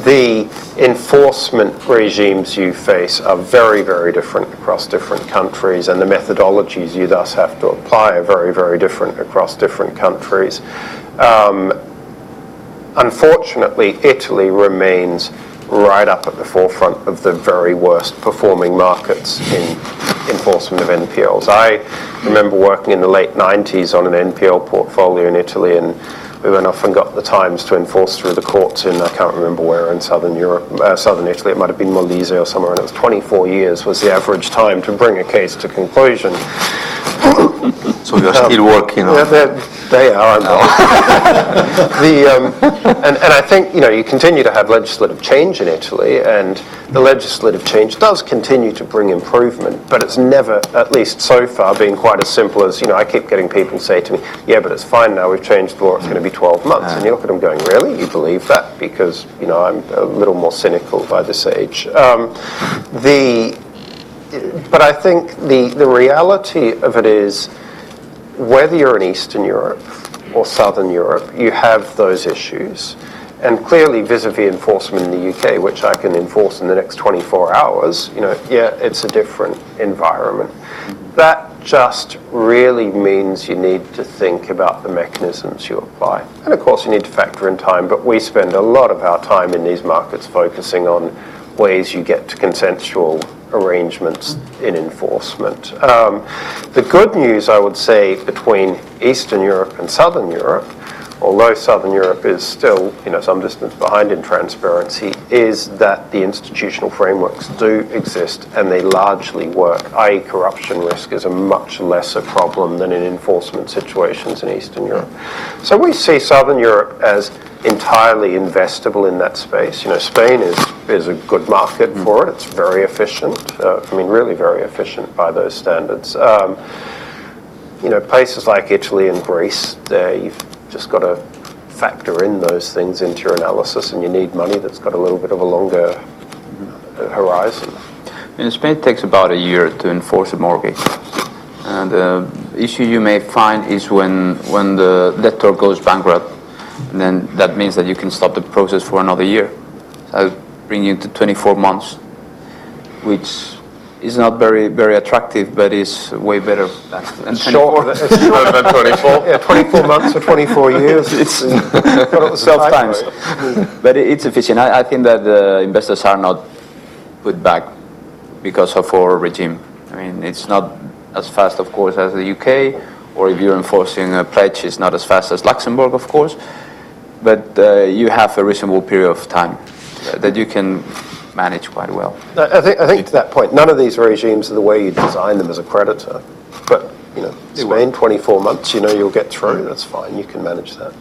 the enforcement regimes you face are very, very different across different countries, and the methodologies you thus have to apply are very, very different across different countries. Unfortunately, Italy remains right up at the forefront of the very worst performing markets in enforcement of NPLs. I remember working in the late 90s on an NPL portfolio in Italy, and we went off and got the Times to enforce through the courts in, I can't remember where, in southern Europe, southern Italy. It might have been Molise or somewhere, and it was 24 years was the average time to bring a case to conclusion. So you're still working on they are, I'm not. And I think, you continue to have legislative change in Italy, and the legislative change does continue to bring improvement, but it's never, at least so far, been quite as simple as, I keep getting people say to me, yeah, but it's fine now, we've changed the law, it's going to be 12 months. And you look at them going, really? You believe that? Because, I'm a little more cynical by this age. But I think the reality of it is, whether you're in Eastern Europe or Southern Europe, you have those issues. And clearly, vis-a-vis enforcement in the UK, which I can enforce in the next 24 hours, it's a different environment. That just really means you need to think about the mechanisms you apply. And of course, you need to factor in time, but we spend a lot of our time in these markets focusing on ways you get to consensual arrangements in enforcement. The good news, I would say, between Eastern Europe and Southern Europe, although Southern Europe is still, some distance behind in transparency, is that the institutional frameworks do exist and they largely work, i.e. corruption risk is a much lesser problem than in enforcement situations in Eastern Europe. So we see Southern Europe as entirely investable in that space. Spain is a good market for it. It's very efficient. Really very efficient by those standards. Places like Italy and Greece, there you've just got to factor in those things into your analysis, and you need money that's got a little bit of a longer horizon. In Spain, it takes about a year to enforce a mortgage. And the issue you may find is when the debtor goes bankrupt, and then that means that you can stop the process for another year. So that brings you to 24 months, which is not very, very attractive, but is way better than 24. It's shorter than 24. Yeah, 24 months or 24 years. It's 12 times. But it's efficient. I think that the investors are not put back because of our regime. It's not as fast, of course, as the UK, or if you're enforcing a pledge, it's not as fast as Luxembourg, of course. But you have a reasonable period of time that you can manage quite well. I think to that point, none of these regimes are the way you design them as a creditor. But, Spain, 24 months, you'll get through, that's fine, you can manage that.